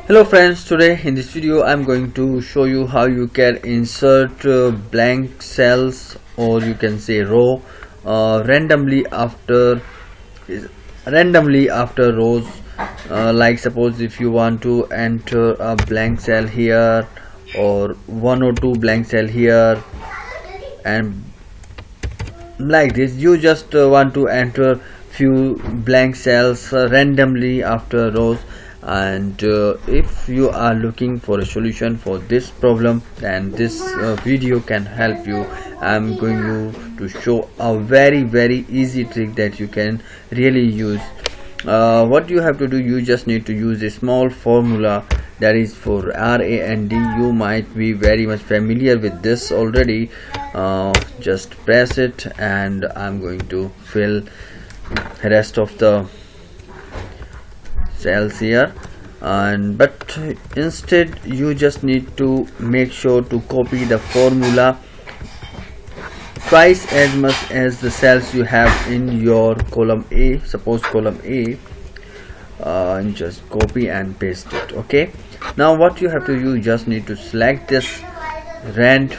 Hello friends, today in this video I'm going to show you how you can insert blank cells, or you can say row, randomly after rows. Like suppose if you want to enter a blank cell here, or one or two blank cell here, and like this you just want to enter few blank cells randomly after rows. And if you are looking for a solution for this problem, then this video can help you. I'm going to show a very easy trick that you can really use. What you have to do, you just need to use a small formula that is for RAND. You might be very much familiar with this already. Just press it, and I'm going to fill rest of the cells here. But instead you just need to make sure to copy the formula twice as much as the cells you have in your column A. Suppose column A, and just copy and paste it. Okay, now what you have to do, you just need to select this rand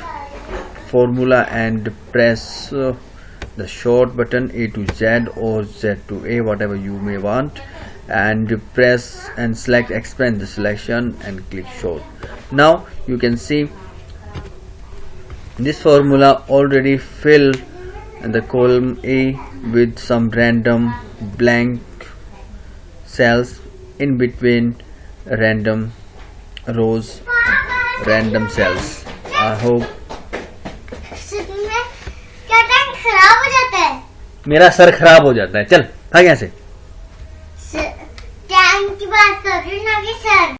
formula and press the short button A to Z or Z to A, whatever you may want, and press and select expand the selection and click show. Now you can see this formula already filled in the column A with some random blank cells in between random rows, random cells. I hope खराब हो जाता है, मेरा sir खराब हो जाता है। चल भाग यहाँ से। टाइम की बात कर रही हूँ ना कि सर